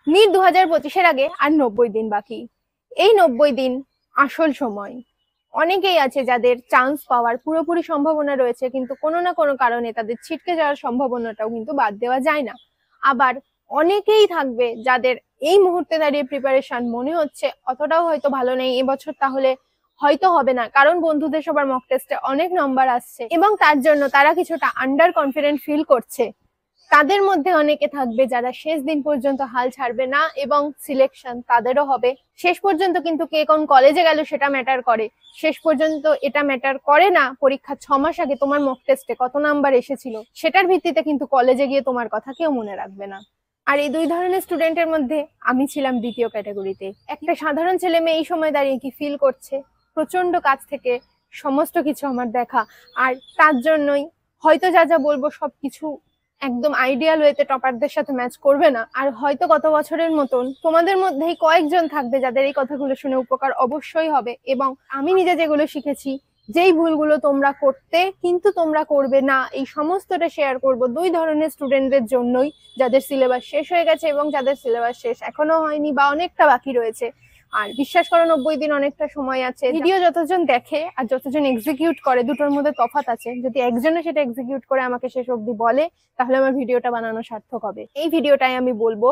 NEET 2025-এর আগে আর 90 দিন বাকি। এই 90 দিন আসল সময়। অনেকেই আছে যাদের চান্স পাওয়ার পুরোপুরি সম্ভাবনা রয়েছে, কিন্তু কোনো না কোনো কারণে তাদের ছিটকে যাওয়ার সম্ভাবনাটাও কিন্তু বাদ দেওয়া যায় না। আবার অনেকেই থাকবে যাদের এই মুহূর্তে দাঁড়িয়ে প্রিপারেশন মনে হচ্ছে অতটাও হয়তো ভালো নেই এবছর, তাহলে হয়তো হবে না, কারণ বন্ধুদের সবার মক টেস্টে অনেক নম্বর আসছে এবং তার জন্য তারা কিছুটা আন্ডার কনফিডেন্ট ফিল করছে। তাদের মধ্যে অনেকে থাকবে যারা শেষ দিন পর্যন্ত হাল ছাড়বে না এবং সিলেকশন তাদেরও হবে। শেষ পর্যন্ত কিন্তু কে কোন কলেজে গেল সেটা ম্যাটার করে, শেষ পর্যন্ত এটা ম্যাটার করে না পরীক্ষার 6 মাস আগে তোমার মক টেস্টে কত নাম্বার এসেছিল, সেটার ভিত্তিতে কিন্তু কলেজে গিয়ে তোমার কথা কেউ মনে রাখবে না। আর এই দুই ধরনের স্টুডেন্টের মধ্যে আমি ছিলাম দ্বিতীয় ক্যাটাগরিতে। একটা সাধারণ ছেলে মেয়ে এই সময় দাঁড়িয়ে কি ফিল করছে, প্রচন্ড কাছ থেকে সমস্ত কিছু আমার দেখা, আর তার জন্যই হয়তো যা যা বলবো সবকিছু একদম আইডিয়াল ওয়েতে টপারদের সাথে ম্যাচ করবে না। আর হয়তো গত বছরের মতন তোমাদের মধ্যেই কয়েকজন থাকবে যাদের এই কথাগুলো শুনে উপকার অবশ্যই হবে, এবং আমি নিজে যেগুলো শিখেছি, যেই ভুলগুলো তোমরা করতে কিন্তু তোমরা করবে না, এই সমস্তটা শেয়ার করব দুই ধরনের স্টুডেন্টদের জন্যই, যাদের সিলেবাস শেষ হয়ে গেছে এবং যাদের সিলেবাস শেষ এখনো হয়নি বা অনেকটা বাকি রয়েছে। আর বিশ্বাস করো 90 দিন অনেকটা সময় আছে। ভিডিও যতজন দেখে আর যতজন এক্সিকিউট করে দুটোর মধ্যে তফাৎ আছে। যদি একজনে সেটা এক্সিকিউট করে আমাকে শেষ অবধি বলে, তাহলে আমার ভিডিওটা বানানো সার্থক হবে। এই ভিডিওটাই আমি বলবো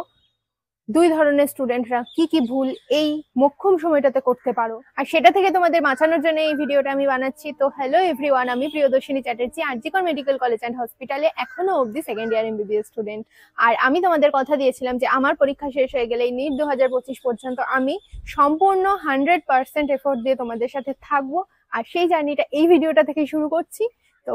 দুই ধরনের স্টুডেন্টরা কি কি ভুল এই মোক্ষম সময়টাতে করতে পারো, আর সেটা থেকে তোমাদের বাঁচানোর জন্য এই ভিডিওটা আমি বানাচ্ছি। তো হ্যালো এভরিওয়ান, আমি প্রিয়দর্শিনী চ্যাটার্জি, আর.জি. কর মেডিকেল কলেজ অ্যান্ড হসপিটালে এখনো অবধি সেকেন্ড ইয়ার এমবিবিএস স্টুডেন্ট। আর আমি তোমাদের কথা দিয়েছিলাম যে আমার পরীক্ষা শেষ হয়ে গেলে নিট 2025 পর্যন্ত আমি সম্পূর্ণ 100% এফোর্ট দিয়ে তোমাদের সাথে থাকবো। আর সেই জার্নিটা এই ভিডিওটা থেকে শুরু করছি। তো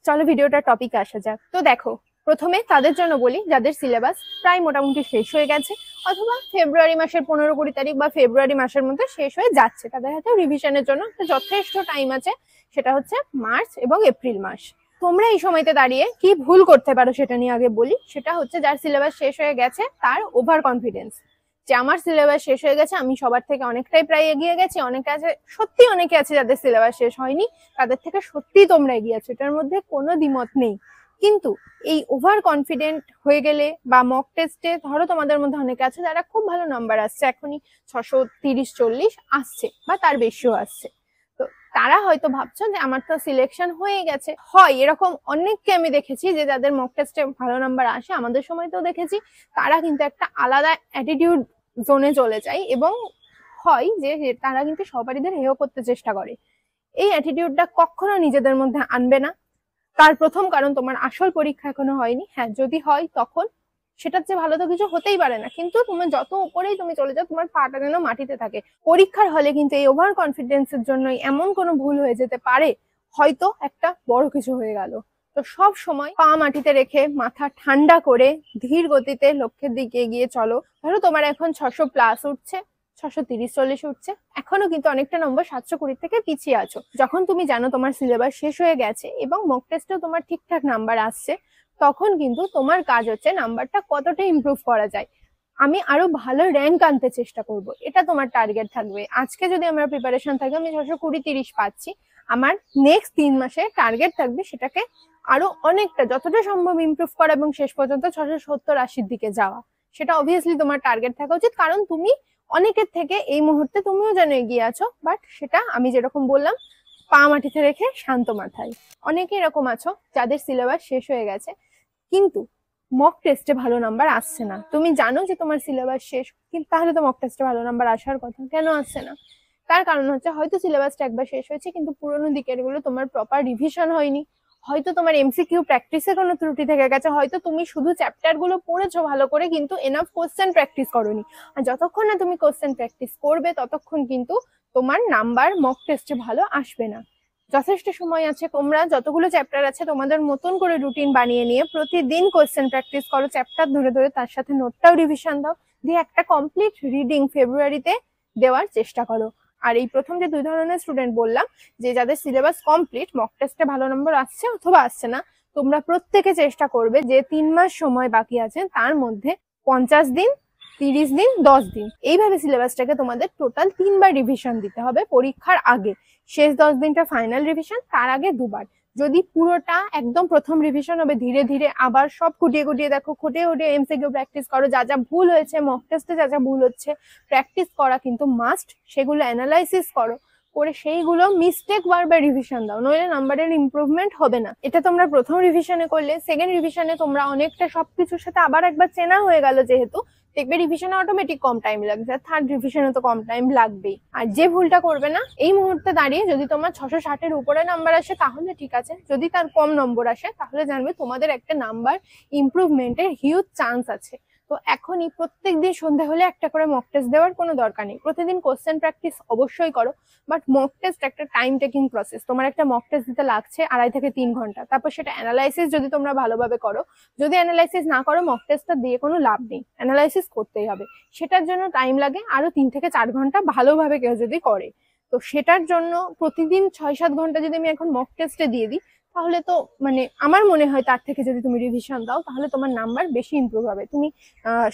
চলো ভিডিওটার টপিকে আসা যাক। তো দেখো, প্রথমে তাদের জন্য বলি যাদের সিলেবাস প্রায় মোটামুটি শেষ হয়ে গেছে, অথবা ফেব্রুয়ারি মাসের 15-20 তারিখ বা ফেব্রুয়ারি মাসের মধ্যে শেষ হয়ে যাচ্ছে, তাদের হাতে রিভিশনের জন্য একটা যথেষ্ট টাইম আছে, সেটা হচ্ছে মার্চ এবং এপ্রিল মাস। তোমরা এই সময়তে দাঁড়িয়ে কি ভুল করতে পারো সেটা নিয়ে আগে বলি। সেটা হচ্ছে যার সিলেবাস শেষ হয়ে গেছে তার ওভার কনফিডেন্স, যে আমার সিলেবাস শেষ হয়ে গেছে, আমি সবার থেকে অনেকটাই প্রায় এগিয়ে গেছি। অনেকে আছে, সত্যি অনেকে আছে যাদের সিলেবাস শেষ হয়নি, তাদের থেকে সত্যি তোমরা এগিয়ে আছো, এটার মধ্যে কোনো দ্বিমত নেই। কিন্তু এই ওভার কনফিডেন্ট হয়ে গেলে বা মক টেস্টে ধরো তোমাদের মধ্যে অনেকে আছে যারা খুব ভালো নাম্বার আসছে, এখনই 630-40 আসছে বা তার বেশিও আসছে, তো তারা হয়তো ভাবছো যে আমার তো সিলেকশন হয়ে গেছে। হয়, এরকম অনেককে আমি দেখেছি যে যাদের মক টেস্টে ভালো নাম্বার আসে, আমাদের সময় তো দেখেছি, তারা কিন্তু একটা আলাদা অ্যাটিটিউড জোনে চলে যায় এবং হয় যে তারা কিন্তু সবারইদের হেয় করতে চেষ্টা করে। এই অ্যাটিটিউডটা কখনো নিজেদের মধ্যে আনবে না। তার প্রথম কারণ, তোমার আসল পরীক্ষা এখনো হয়নি। হ্যাঁ, যদি হয় তখন সেটার চেয়ে ভালো তো কিছু হতেই পারে না, কিন্তু তুমি যত উপরেই তুমি চলে যাও তোমার পাটা যেন মাটিতে থাকে। পরীক্ষার হলে কিন্তু এই ওভার কনফিডেন্সের জন্যই এমন কোনো ভুল হয়ে যেতে পারে, হয়তো একটা বড় কিছু হয়ে গেল। তো সব সময় পা মাটিতে রেখে মাথা ঠান্ডা করে ধীর গতিতে লক্ষ্যের দিকে এগিয়ে চলো। ধরো তোমার এখন 600+ উঠছে, 630-40 উঠছে, এখনো কিন্তু অনেকটা নম্বর 720 থেকে পিছিয়ে আছো। যখন তুমি জানো তোমার সিলেবাস শেষ হয়ে গেছে এবং মক টেস্টেও তোমার ঠিকঠাক নাম্বার আসছে, তখন কিন্তু তোমার কাজ হচ্ছে নাম্বারটা কতটা ইমপ্রুভ করা যায়। আমি আরো ভালো র্যাঙ্ক আনতে চেষ্টা করব, এটা তোমার টার্গেট থাকবে। আজকে যদি আমার প্রিপারেশন থাকে আমি 620-30 পাচ্ছি, আমার নেক্সট 3 মাসে টার্গেট থাকবে সেটাকে আরো অনেকটা যতটা সম্ভব ইমপ্রুভ করা এবং শেষ পর্যন্ত 670-80-র দিকে যাওয়া। সেটা অবভিয়াসলি তোমার টার্গেট থাকা উচিত, কারণ তুমি অনেকের থেকে এই মুহূর্তে তুমিও যেন এগিয়ে আছো, বাট সেটা আমি যেরকম বললাম পা মাটিতে রেখে শান্ত মাথায়। অনেকে এরকম আছো যাদের সিলেবাস শেষ হয়ে গেছে কিন্তু মক টেস্টে ভালো নাম্বার আসছে না। তুমি জানো যে তোমার সিলেবাস শেষ, কিন্তু তাহলে তো মক টেস্টে ভালো নাম্বার আসার কথা, কেন আসছে না? তার কারণ হচ্ছে হয়তো সিলেবাসটা একবার শেষ হয়েছে কিন্তু পুরোনো দিকের গুলো তোমার প্রপার রিভিশন হয়নি, হয়তো তোমার এমসিকিউ প্র্যাকটিসে কোনো ত্রুটি থেকে গেছে, হয়তো তুমি শুধু চ্যাপ্টার গুলো পড়েছো ভালো করে কিন্তু এনাফ কোশ্চেন প্র্যাকটিস করোনি। আর যতক্ষণ না তুমি কোশ্চেন প্র্যাকটিস করবে ততক্ষণ কিন্তু তোমার নাম্বার মক টেস্টে ভালো আসবে না। যথেষ্ট সময় আছে, তোমরা যতগুলো চ্যাপ্টার আছে তোমাদের মতন করে রুটিন বানিয়ে নিয়ে প্রতিদিন কোশ্চেন প্র্যাকটিস করো, চ্যাপ্টার ধরে ধরে, তার সাথে নোটটাও রিভিশন দাও, দিয়ে একটা কমপ্লিট রিডিং ফেব্রুয়ারিতে দেওয়ার চেষ্টা করো। আর এই প্রথম যে দুই ধরনের স্টুডেন্ট বললাম, যে যাদের সিলেবাস কমপ্লিট, মক টেস্টে ভালো নম্বর আসছে অথবা আসছে না, তোমরা প্রত্যেকে চেষ্টা করবে যে 3 মাস সময় বাকি আছে তার মধ্যে 50 দিন, 30 দিন, 10 দিন এইভাবে সিলেবাসটাকে তোমাদের টোটাল 3 বার রিভিশন দিতে হবে পরীক্ষার আগে। শেষ 10 দিনটা ফাইনাল রিভিশন, তার আগে 2 বার, যদি পুরোটা একদম প্রথম রিভিশন হবে, ধীরে ধীরে আবার সব খুঁটিয়ে খুঁটিয়ে দেখো, খুঁটিয়ে খুঁটিয়ে এমসিকিউ প্র্যাকটিস করো, যা যা ভুল হয়েছে মক টেস্টে যা যা ভুল হচ্ছে প্র্যাকটিস করা কিন্তু মাস্ট, সেগুলো অ্যানালাইসিস করো, করে সেইগুলো মিস্টেক বারবার রিভিশন দাও, নইলে নাম্বারের ইমপ্রুভমেন্ট হবে না। এটা তোমরা প্রথম রিভিশনে করলে, সেকেন্ড রিভিশনে তোমরা অনেকটা সবকিছুর সাথে আবার একবার চেনা হয়ে গেল যেহেতু, দেখবে রিভিশনে অটোমেটিক কম টাইম লাগছে, থার্ড রিভিশনে তো কম টাইম লাগবেই। আর যে ভুলটা করবে না, এই মুহূর্তে দাঁড়িয়ে যদি তোমার 660-এর উপরে নাম্বার আসে তাহলে ঠিক আছে, যদি তার কম নম্বর আসে তাহলে জানবে তোমাদের একটা নাম্বার ইমপ্রুভমেন্টের হিউজ চান্স আছে। তো এখনই প্রত্যেকদিন সন্ধে হলে একটা করে মক টেস্ট দেওয়ার কোনো দরকার নেই, প্রতিদিন কোশ্চেন প্র্যাকটিস অবশ্যই করো, বাট মক টেস্ট একটা টাইম টেকিং প্রসেস। তোমার একটা মক টেস্ট দিতে লাগছে 2.5 থেকে 3 ঘন্টা, তারপর সেটা অ্যানালাইসিস যদি তোমরা ভালোভাবে করো, যদি অ্যানালাইসিস না করো মক টেস্টটা দিয়ে কোনো লাভ নেই, অ্যানালাইসিস করতেই হবে, সেটার জন্য টাইম লাগে আরো 3 থেকে 4 ঘন্টা ভালোভাবে কেউ যদি করে। তো সেটার জন্য প্রতিদিন 6-7 ঘন্টা যদি আমি এখন মক টেস্টে দিয়ে দিই, তাহলে তো মানে আমার মনে হয় তার থেকে যদি তুমি রিভিশন দাও তাহলে তোমার নাম্বার বেশি ইমপ্রুভ হবে। তুমি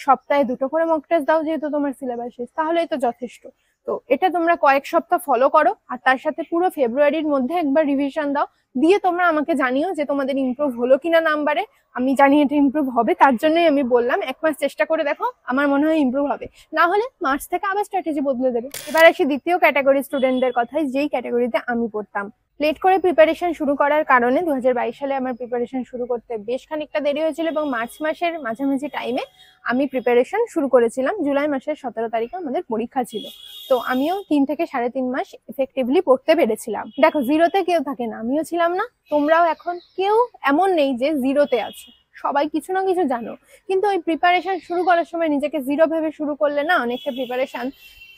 সপ্তাহে 2টো করে মক টেস্ট দাও, যেহেতু তোমার সিলেবাস শেষ, তাহলেই তো যথেষ্ট। তো এটা তোমরা কয়েক সপ্তাহ ফলো করো, আর তার সাথে পুরো ফেব্রুয়ারির মধ্যে একবার রিভিশন দাও, দিয়ে তোমরা আমাকে জানিও যে তোমাদের ইমপ্রুভ হলো কিনা নাম্বারে। আমি জানি এটা ইমপ্রুভ হবে, তার জন্যই আমি বললাম 1 মাস চেষ্টা করে দেখো, আমার মনে হয় ইমপ্রুভ হবে, না হলে মার্চ থেকে আবার স্ট্র্যাটেজি বদলে দেবে। এবার আসি দ্বিতীয় ক্যাটাগরি স্টুডেন্টদের কথায়, যেই ক্যাটাগরিতে আমি পড়তাম। লেট করে প্রিপারেশন শুরু করার কারণে 2022 সালে আমার প্রিপারেশন শুরু করতে বেশ খানিকটা দেরি হয়েছিল, এবং মার্চ মাসের মাঝামাঝি টাইমে আমি প্রিপারেশন শুরু করেছিলাম। জুলাই মাসের 17 তারিখে আমাদের পরীক্ষা ছিল, তো আমিও 3 থেকে 3.5 মাস এফেক্টিভলি পড়তে পেরেছিলাম। দেখো, জিরোতে কেউ থাকে না, আমিও ছিলাম না, তোমরাও এখন কেউ এমন নেই যে জিরোতে আছো, সবাই কিছু না কিছু জানো। কিন্তু ওই প্রিপারেশন শুরু করার সময় নিজেকে জিরো ভেবে শুরু করলে না, অনেকটা প্রিপারেশন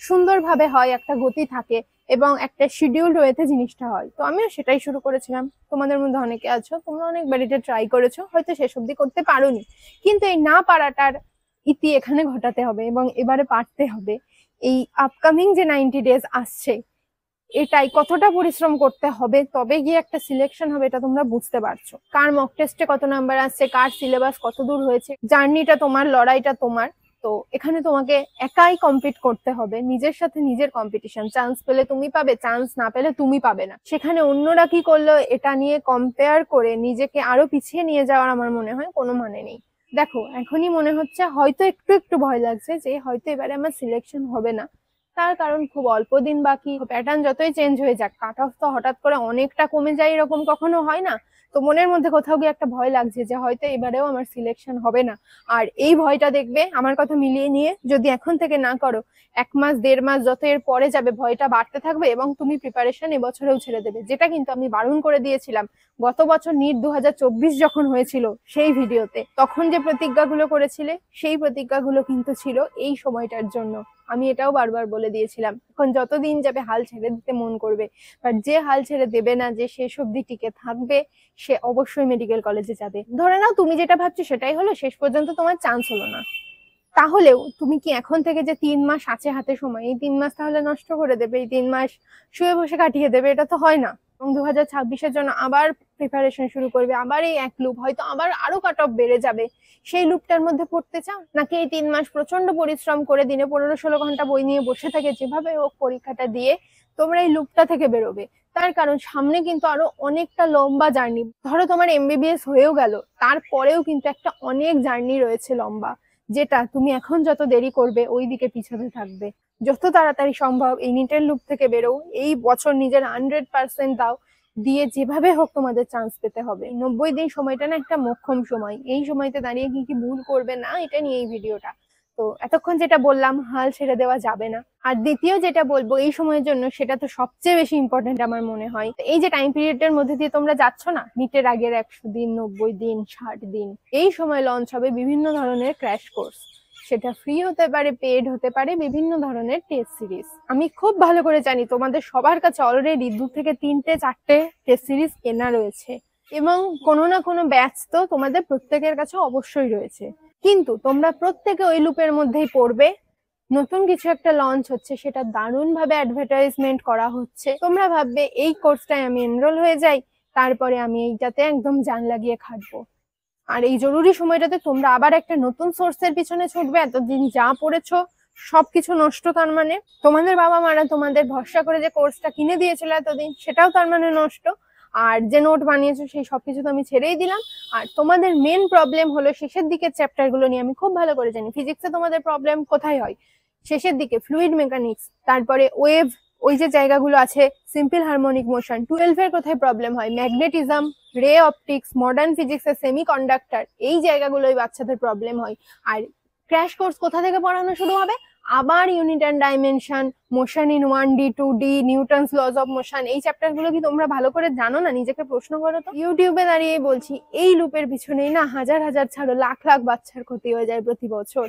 সুন্দরভাবে হয়, একটা গতি থাকে এবং একটা শিডিউলড ওয়েতে জিনিসটা হয়। তো আমিও সেটাই শুরু করেছিলাম। তোমাদের মধ্যে অনেকে আছো, তোমরা অনেকবার এটা ট্রাই করেছো, হয়তো শেষ অবধি করতে পারোনি, কিন্তু এই না পারাটার ইতি এখানে ঘটাতে হবে এবং এবারে পারতে হবে। এই আপকামিং যে 90 ডেজ আসছে, এটাই কতটা পরিশ্রম করতে হবে, তবে গিয়ে একটা সিলেকশন হবে, এটা তোমরা বুঝতে পারছো। কার মক টেস্টে কত নাম্বার আসছে, কার সিলেবাস কত দূর হয়েছে, জার্নিটা তোমার, লড়াইটা তোমার। তো এখানে তোমাকে একাই কম্পিট করতে হবে, নিজের সাথে নিজের কম্পিটিশন। চান্স পেলে তুমি পাবে, চান্স না পেলে তুমি পাবে না। সেখানে অন্যরা কি করলো এটা নিয়ে কম্পেয়ার করে নিজেকে আরো পিছিয়ে নিয়ে যাওয়ার আমার মনে হয় কোনো মানে নেই। দেখো, এখনই মনে হচ্ছে হয়তো একটু একটু ভয় লাগছে যে হয়তো এবারে আমার সিলেকশন হবে না, তার কারণ খুব অল্প দিন বাকি। প্যাটার্ন যতই চেঞ্জ হয়ে যাক, কাট অফ তো হঠাৎ করে অনেকটা কমে যায়, এরকম কখনো হয় না। তো মনের মধ্যে কোথাও গিয়ে একটা ভয় লাগছে যে হয়তো এবারেও আমার সিলেকশন হবে না। আর এই ভয়টা দেখবে আমার কথা মিলিয়ে নিয়ে যদি এখন থেকে না করো, 1 মাস 1.5 মাস যত এর পরে যাবে ভয়টা বাড়তে থাকবে, এবং তুমি প্রিপারেশন এবছরেও ছেড়ে দেবে, যেটা কিন্তু আমি বারণ করে দিয়েছিলাম গত বছর নিট 2024 যখন হয়েছিল সেই ভিডিওতে। তখন যে প্রতিজ্ঞাগুলো করেছিলে সেই প্রতিজ্ঞাগুলো কিন্তু ছিল এই সময়টার জন্য, আমি এটাও বারবার বলে দিয়েছিলাম। এখন যতদিন যাবে হাল ছেড়ে দিতে মন করবে, বাট যে হাল ছেড়ে দেবে না, যে শেষ অবধি টিকে থাকবে, সে অবশ্যই মেডিকেল কলেজে যাবে। ধরে নাও তুমি যেটা ভাবছো সেটাই হলো, শেষ পর্যন্ত তোমার চান্স হলো না, তাহলেও তুমি কি এখন থেকে যে 3 মাস আছে হাতে সময়, এই 3 মাস তাহলে নষ্ট করে দেবে, এই 3 মাস শুয়ে বসে কাটিয়ে দেবে? এটা তো হয় না। এবং 2026-এর জন্য আবার প্রিপারেশন শুরু করবে, আবার এই এক লুপ, হয়তো আবার আরো কাট অফ বেড়ে যাবে। সেই লুপটার মধ্যে পড়তে চাও, নাকি এই 3 মাস প্রচন্ড পরিশ্রম করে দিনে 15-16 ঘন্টা বই নিয়ে বসে থাকে, যেভাবে হোক পরীক্ষাটা দিয়ে তোমরা এই লুপটা থেকে বেরোবে? তার কারণ সামনে কিন্তু আরো অনেকটা লম্বা জার্নি। ধরো তোমার এমবিবিএস হয়েও গেল, তারপরেও কিন্তু একটা অনেক জার্নি রয়েছে লম্বা, যেটা তুমি এখন যত দেরি করবে ওই দিকে পিছনে থাকবে। যত তাড়াতাড়ি সম্ভব এই নিটের লুপ থেকে বেরো, এই বছর নিজের 100% দাও, দিয়ে যেভাবে হোক তোমাদের চান্স পেতে হবে। 90 দিন সময়টা না একটা মোক্ষম সময়, এই সময়তে দাঁড়িয়ে কি কি ভুল করবে না, এটা নিয়ে এই ভিডিওটা। তো এতক্ষণ যেটা বললাম, হাল ছেড়ে দেওয়া যাবে না। আর দ্বিতীয় যেটা বলবো এই সময়ের জন্য, সেটা তো সবচেয়ে বেশি ইম্পর্টেন্ট আমার মনে হয়। এই যে টাইম পিরিয়ডের মধ্যে দিয়ে তোমরা যাচ্ছ না, নিটের আগের 100 দিন, 90 দিন, 60 দিন, এই সময় লঞ্চ হবে বিভিন্ন ধরনের ক্র্যাশ কোর্স। সেটা ফ্রি হতে পারে, পেড হতে পারে, বিভিন্ন ধরনের টেস্ট সিরিজ। আমি খুব ভালো করে জানি তোমাদের সবার কাছে অলরেডি 2 থেকে 3-4টে টেস্ট সিরিজ কেনা রয়েছে, এবং কোনো না কোনো ব্যাচ তো তোমাদের প্রত্যেকের কাছে অবশ্যই রয়েছে। কিন্তু তোমরা প্রত্যেকে ওই লুপের মধ্যেই পড়বে। নতুন কিছু একটা লঞ্চ হচ্ছে, সেটা দারুণ ভাবে অ্যাডভার্টাইজমেন্ট করা হচ্ছে, তোমরা ভাববে এই কোর্সটায় আমি এনরোল হয়ে যাই, তারপরে আমি এইটাতে একদম জান লাগিয়ে খাটবো। আর এই জরুরি সময়টাতে তোমরা আবার একটা নতুন সোর্সের পিছনে ছুটবে, এতদিন যা পড়েছো সবকিছু নষ্ট। তার মানে তোমাদের বাবা মারা তোমাদের ভরসা করে যে কোর্সটা কিনে দিয়েছিল এতদিন, সেটাও তার মানে নষ্ট। আর যে নোট বানিয়েছো সেই সবকিছু তো আমি ছেড়েই দিলাম। আর তোমাদের মেন প্রবলেম হলো শেষের দিকের চ্যাপ্টার গুলো নিয়ে। আমি খুব ভালো করে জানি ফিজিক্সে তোমাদের প্রবলেম কোথায় হয়, শেষের দিকে ফ্লুইড মেকানিক্স, তারপরে ওয়েভ, ওই যে জায়গাগুলো আছে, সিম্পল হারমোনিক মোশন। 12 এর কোথায় প্রবলেম হয়, ম্যাগনেটিজম, রে অপটিক্স, মডার্ন ফিজিক্সের সেমিকন্ডাক্টর, এই জায়গাগুলোই বাচ্চাদের প্রবলেম হয়। আর ক্র্যাশ কোর্স কোথা থেকে পড়ানো শুরু হবে, আবার unit and dimension, motion in 1D 2D, Newton's lodge of motion, এই চ্যাপ্টার গুলো কি তোমরা ভালো করে জানো না? নিজেকে প্রশ্ন করো তো। ইউটিউবে দাঁড়িয়ে বলছি, এই লুপের পিছনেই না হাজার হাজার ছাড়ো লাখ লাখ বাচ্চার ক্ষতি হয়ে যায় প্রতি বছর।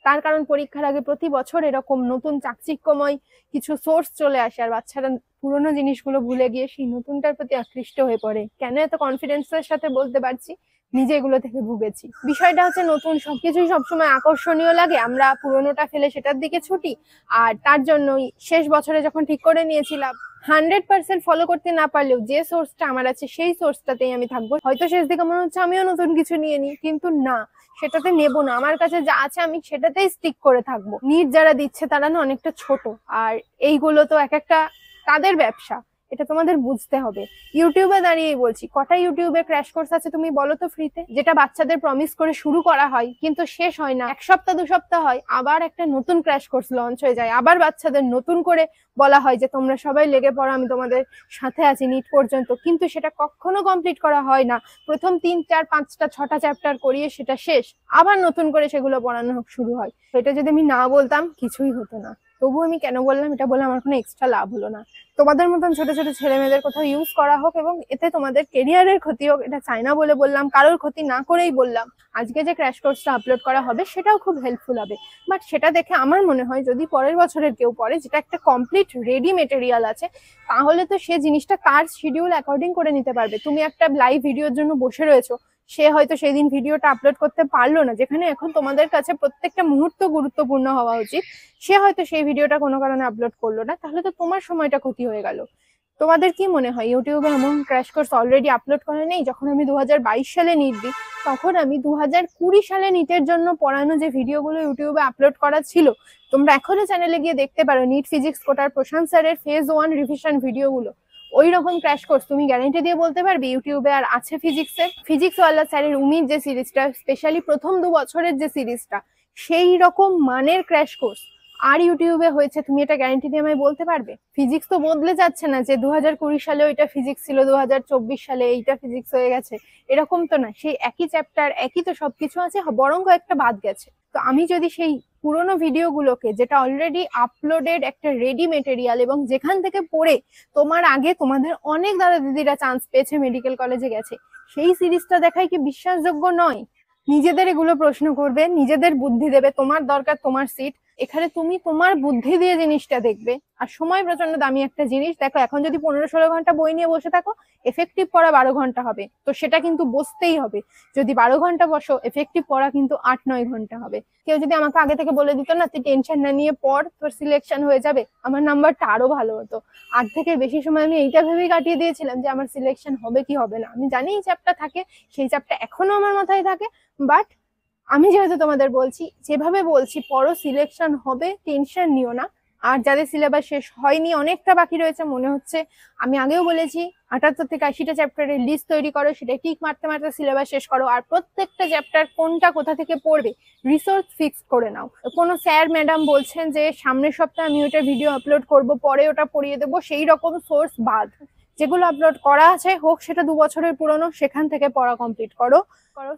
তার কারণ পরীক্ষার আগে প্রতি বছর এরকম নতুন চাকচিক্যময় কিছু সোর্স চলে আসে, আর বাচ্চারা পুরোনো জিনিসগুলো ভুলে গিয়ে সেই নতুনটার প্রতি আকৃষ্ট হয়ে পড়ে। কেন এত কনফিডেন্সের সাথে বলতে পারছি, নিজে এগুলো থেকে ভুগেছি। বিষয়টা হচ্ছে নতুন সবকিছুই সবসময় আকর্ষণীয় লাগে, আমরা পুরোনোটা ফেলে সেটার দিকে ছুটি। আর তার জন্যই শেষ বছরে যখন ঠিক করে নিয়েছিলাম 100% ফলো করতে না পারলেও যে সোর্সটা আমার আছে সেই সোর্সটাতেই আমি থাকবো। হয়তো শেষ দিকে মনে হচ্ছে আমিও নতুন কিছু নিয়ে নিই, কিন্তু না, সেটাতে নেবো না। আমার কাছে যা আছে আমি সেটাতেই স্টিক করে থাকবো। নিট যারা দিচ্ছে তারা না অনেকটা ছোট, আর এইগুলো তো এক একটা তাদের ব্যবসা, এটা তোমাদের বুঝতে হবে। ইউটিউবে দাঁড়িয়ে বলছি, কটা ইউটিউবে ক্র্যাশ কোর্স আছে তুমি বলো তো ফ্রিতে, যেটা বাচ্চাদের প্রমিস করে শুরু করা হয় কিন্তু শেষ হয় না, 1 সপ্তাহ 2 সপ্তাহ হয়, আবার একটা নতুন ক্র্যাশ কোর্স লঞ্চ হয়ে যায়, আবার বাচ্চাদের নতুন করে বলা হয় যে তোমরা সবাই লেগে পড়ো, আমি তোমাদের সাথে আছি নিট পর্যন্ত, কিন্তু সেটা কখনো কমপ্লিট করা হয় না। প্রথম 3 4 5টা 6টা চ্যাপ্টার করিয়ে সেটা শেষ, আবার নতুন করে সেগুলো পড়ানো শুরু হয়। তো এটা যদি আমি না বলতাম কিছুই হতো না। তবু আমি কেন বললাম, এটা বলে আমার কোনো এক্সট্রা লাভ হলো না। তোমাদের মতন ছোট ছোট ছেলে মেয়েদের কোথাও ইউজ করা হোক এবং এতে তোমাদের কেরিয়ারের ক্ষতি হোক, এটা চাই না বলে বললাম, কারোর ক্ষতি না করেই বললাম। আজকে যে ক্র্যাশ কোর্সটা আপলোড করা হবে সেটাও খুব হেল্পফুল হবে, বাট সেটা দেখে আমার মনে হয় যদি পরের বছরের কেউ পড়ে, যেটা একটা কমপ্লিট রেডি মেটেরিয়াল আছে, তাহলে তো সে জিনিসটা তার শিডিউল অ্যাকর্ডিং করে নিতে পারবে। তুমি একটা লাইভ ভিডিওর জন্য বসে রয়েছো, সে হয়তো সেই দিন ভিডিওটা আপলোড করতে পারলো না, যেখানে এখন তোমাদের কাছে প্রত্যেকটা মুহূর্ত গুরুত্বপূর্ণ হওয়া উচিত, সে হয়তো সেই ভিডিওটা কোনো কারণে আপলোড করলো না, তাহলে তো তোমার সময়টা ক্ষতি হয়ে গেল। তোমাদের কি মনে হয় ইউটিউবে এমন ক্র্যাশ কোর্স অলরেডি আপলোড করা নেই? যখন আমি 2022 সালে নিট দিই, তখন আমি 2020 সালে নিটের জন্য পড়ানো যে ভিডিওগুলো ইউটিউবে আপলোড করা ছিল, তোমরা এখনো চ্যানেলে গিয়ে দেখতে পারো, নিট ফিজিক্স কোটার প্রশান্ত স্যারের ফেজ 1 রিভিশন ভিডিওগুলো। ওই রকম ক্র্যাশ কোর্স তুমি গ্যারান্টি দিয়ে বলতে পারবে ইউটিউবে আর আছে ফিজিক্সের? ফিজিক্সওয়ালা স্যারের উমিদ যে সিরিজটা, স্পেশালি প্রথম 2 বছরের যে সিরিজটা, সেই রকম মানের ক্র্যাশ কোর্স আর ইউটিউবে হয়েছে তুমি এটা গ্যারান্টি দিয়ে আমায় বলতে পারবে? ফিজিক্স তো বদলে যাচ্ছে না যে 2020 সালে ওইটা ফিজিক্স ছিল, 2024 সালে এইটা ফিজিক্স হয়ে গেছে, এরকম তো না। সেই একই চ্যাপ্টার, একই তো সবকিছু আছে, বরং কয়েকটা বাদ গেছে। তো আমি যদি সেই পুরোনো ভিডিওগুলোকে, যেটা অলরেডি আপলোডেড একটা রেডি মেটেরিয়াল এবং যেখান থেকে পড়ে তোমার আগে তোমাদের অনেক দাদা দিদিরা চান্স পেয়েছে, মেডিকেল কলেজে গেছে, সেই সিরিজটা দেখাই কি বিশ্বাসযোগ্য নয়? নিজেদের এগুলো প্রশ্ন করবে, নিজেদের বুদ্ধি দেবে, তোমার দরকার তোমার সিট, এখানে তুমি তোমার বুদ্ধি দিয়ে জিনিসটা দেখবে। আর সময় প্রচন্ড দামি একটা জিনিস। দেখো এখন যদি 15-16 ঘন্টা বই নিয়ে বসে থাকো, এফেক্টিভ পড়া 12 ঘন্টা হবে, তো সেটা কিন্তু বসতেই হবে। যদি 12 ঘন্টা বসো, এফেক্টিভ পড়া কিন্তু 8-9 ঘন্টা হবে। কেউ যদি আমাকে আগে থেকে বলে দিত না তুই টেনশন না নিয়ে পড়, তোর সিলেকশন হয়ে যাবে, আমার নাম্বারটা আরো ভালো হতো। 8 থেকে বেশি সময় আমি এইটা ভেবেই কাটিয়ে দিয়েছিলাম যে আমার সিলেকশন হবে কি হবে না। আমি জানি এই চ্যাপ্টার থাকে, সেই চ্যাপ্টার এখনো আমার মাথায় থাকে, বাট আমি যেহেতু তোমাদের বলছি, যেভাবে বলছি পড়ো, সিলেকশন হবে, টেনশন নিও না। আর যাদের সিলেবাস শেষ হয়নি, অনেকটা বাকি রয়েছে মনে হচ্ছে, আমি আগেও বলেছি 78 থেকে 80টা চ্যাপ্টারের লিস্ট তৈরি করো, সেটা ঠিক মারতে মারতে সিলেবাস শেষ করো। আর প্রত্যেকটা চ্যাপ্টার কোনটা কোথা থেকে পড়বে রিসোর্স ফিক্স করে নাও। কোনো স্যার ম্যাডাম বলছেন যে সামনের সপ্তাহে আমি ওটা ভিডিও আপলোড করব, পরে ওটা পড়িয়ে দেবো, সেই রকম সোর্স বাদ। যেগুলো আপলোড করা আছে, হোক সেটা 2 বছরের পুরনো, সেখান থেকে পড়া কমপ্লিট করো।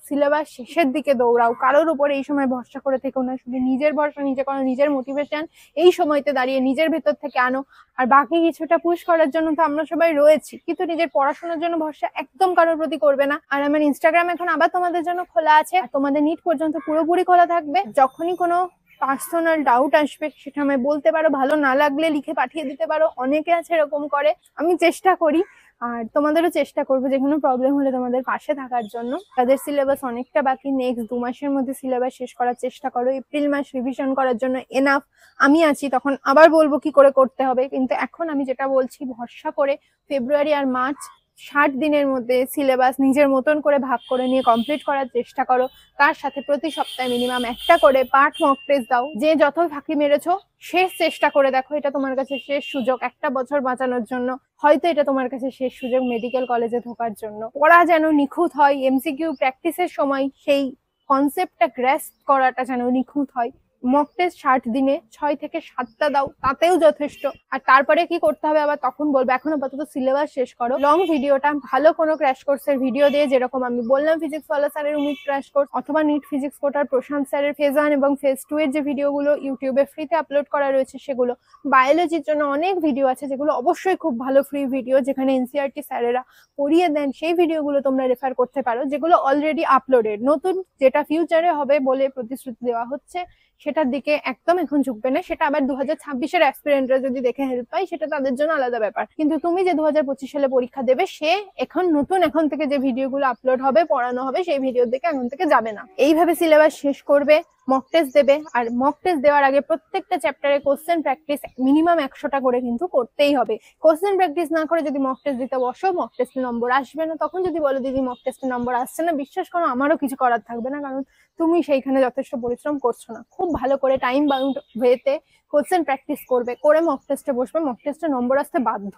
সিলেবাস শেষের দিকে দৌড়াও, কারোর উপর এই সময় ভরসা করে থেকো না। শুধু নিজের ভরসা নিজে করো, নিজের মোটিভেশন এই সময়তে দাঁড়িয়ে নিজের ভেতর থেকে আনো। আর বাকি কিছুটা পুশ করার জন্য তো আমরা সবাই রয়েছি, কিন্তু নিজের পড়াশোনার জন্য ভরসা একদম কারোর প্রতি করবে না। আর আমার ইনস্টাগ্রাম এখন আবার তোমাদের জন্য খোলা আছে, তোমাদের নিট পর্যন্ত পুরোপুরি খোলা থাকবে। যখনই কোনো পার্সোনাল ডাউট আসবে সেটা আমায় বলতে পারো, ভালো না লাগলে লিখে পাঠিয়ে দিতে পারো, অনেকে আছে এরকম করে, আমি চেষ্টা করি। আর তোমাদেরও চেষ্টা করবো যে কোনো প্রবলেম হলে তোমাদের পাশে থাকার জন্য। তাদের সিলেবাস অনেকটা বাকি, নেক্সট 2 মাসের মধ্যে সিলেবাস শেষ করার চেষ্টা করো। এপ্রিল মাস রিভিশন করার জন্য এনাফ, আমি আছি, তখন আবার বলবো কি করে করতে হবে। কিন্তু এখন আমি যেটা বলছি, ভরসা করে ফেব্রুয়ারি আর মার্চ 60 দিনের মধ্যে সিলেবাস নিজের মতন করে ভাগ করে নিয়ে কমপ্লিট করার চেষ্টা করো। তার সাথে প্রতি সপ্তাহে মিনিমাম একটা করে পার্ট মক টেস্ট দাও। যে যত ফাঁকি মেরেছো শেষ চেষ্টা করে দেখো, এটা তোমার কাছে শেষ সুযোগ একটা বছর বাঁচানোর জন্য। হয়তো এটা তোমার কাছে শেষ সুযোগ মেডিকেল কলেজে ঢোকার জন্য। পড়া যেন নিখুঁত হয়, এমসিকিউ প্র্যাকটিসের সময় সেই কনসেপ্টটা গ্র্যাস্প করাটা যেন নিখুঁত হয়। মক টেস্ট 60 দিনে 6 থেকে 7টা দাও, তাতেও যথেষ্ট। আর তারপরে কি করতে হবে আবার তখন বলবো, এখন আপাতত সিলেবাস শেষ করো। লং ভিডিওটা ভালো কোনো ক্র্যাশ কোর্সের ভিডিও দিয়ে, যেরকম আমি বললাম ফিজিক্স ওয়ালা স্যারের উমিদ ক্র্যাশ কোর্স, অথবা নিট ফিজিক্স কোটার প্রশান্ত স্যারের ফেজ 1 এবং ফেজ 2 এর যে ভিডিওগুলো ইউটিউবে ফ্রিতে আপলোড করা রয়েছে সেগুলো। বায়োলজির জন্য অনেক ভিডিও আছে যেগুলো অবশ্যই খুব ভালো ফ্রি ভিডিও, যেখানে এনসিইআরটি স্যারেরা পড়িয়ে দেন। সেই ভিডিওগুলো তোমরা রেফার করতে পারো, যেগুলো অলরেডি আপলোডেড। নতুন যেটা ফিউচারে হবে বলে প্রতিশ্রুতি দেওয়া হচ্ছে সেটার দিকে একদম এখন ঝুঁকবে না। সেটা আবার 2026-এর অ্যাসপিরেন্টরা যদি দেখে হেল্প পায় সেটা তাদের জন্য আলাদা ব্যাপার। কিন্তু তুমি যে 2025 সালে পরীক্ষা দেবে, সে এখন থেকে যে ভিডিওগুলো আপলোড হবে, পড়ানো হবে, সেই ভিডিওর দিকে এখন থেকে যাবে না। এইভাবে সিলেবাস শেষ করবে, মক টেস্ট দেবে। আর মক টেস্ট দেওয়ার আগে প্রত্যেকটা চ্যাপ্টারে কোশ্চেন প্র্যাকটিস মিনিমাম 100টা করে কিন্তু করতেই হবে। কোশ্চেন প্র্যাকটিস না করে যদি মক টেস্ট দিতে বসো, মক টেস্টে নম্বর আসবে না। তখন যদি বলো দিদি মক টেস্টে নম্বর আসছে না, বিশ্বাস করো আমারও কিছু করার থাকবে না, কারণ তুমি সেইখানে যথেষ্ট পরিশ্রম করছো না। খুব ভালো করে টাইম বাউন্ড ওয়েতে কোশ্চেন প্র্যাকটিস করবে, করে মক টেস্টে বসবে। মক টেস্টে নম্বর আসতে বাধ্য।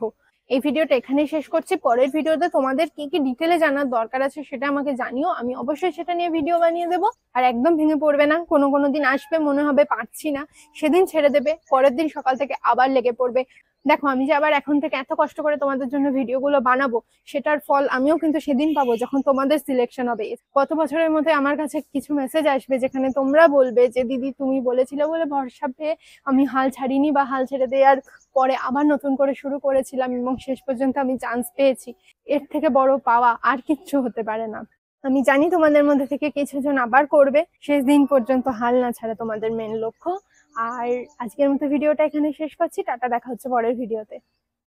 এই ভিডিওটা এখানেই শেষ করছি। পরের ভিডিওতে তোমাদের কি কি ডিটেলে জানার দরকার আছে সেটা আমাকে জানিও, আমি অবশ্যই সেটা নিয়ে ভিডিও বানিয়ে দেবো। আর একদম ভেঙে পড়বে না। কোনো দিন আসবে মনে হবে পারছি না, সেদিন ছেড়ে দেবে, পরের দিন সকাল থেকে আবার লেগে পড়বে। দেখো আমি যে আবার এখন থেকে এত কষ্ট করে তোমাদের জন্য ভিডিওগুলো বানাবো, সেটার ফল আমিও কিন্তু সেদিন পাবো যখন তোমাদের সিলেকশন হবে। গত বছরের মধ্যে আমার কাছে কিছু মেসেজ আসবে যেখানে তোমরা বলবে যে দিদি তুমি বলেছিলে বলে ভরসা পেয়ে আমি হাল ছাড়িনি বা হাল ছেড়ে দেওয়ার পরে আবার নতুন করে শুরু করেছিলাম এবং শেষ পর্যন্ত আমি চান্স পেয়েছি। এর থেকে বড় পাওয়া আর কিচ্ছু হতে পারে না। আমি জানি তোমাদের মধ্যে থেকে কিছু জন আবার করবে, শেষ দিন পর্যন্ত হাল না ছাড়া তোমাদের মেন লক্ষ্য। আর আজকের মতো ভিডিওটা এখানে শেষ করছি। টাটা, দেখা হচ্ছে পরের ভিডিওতে।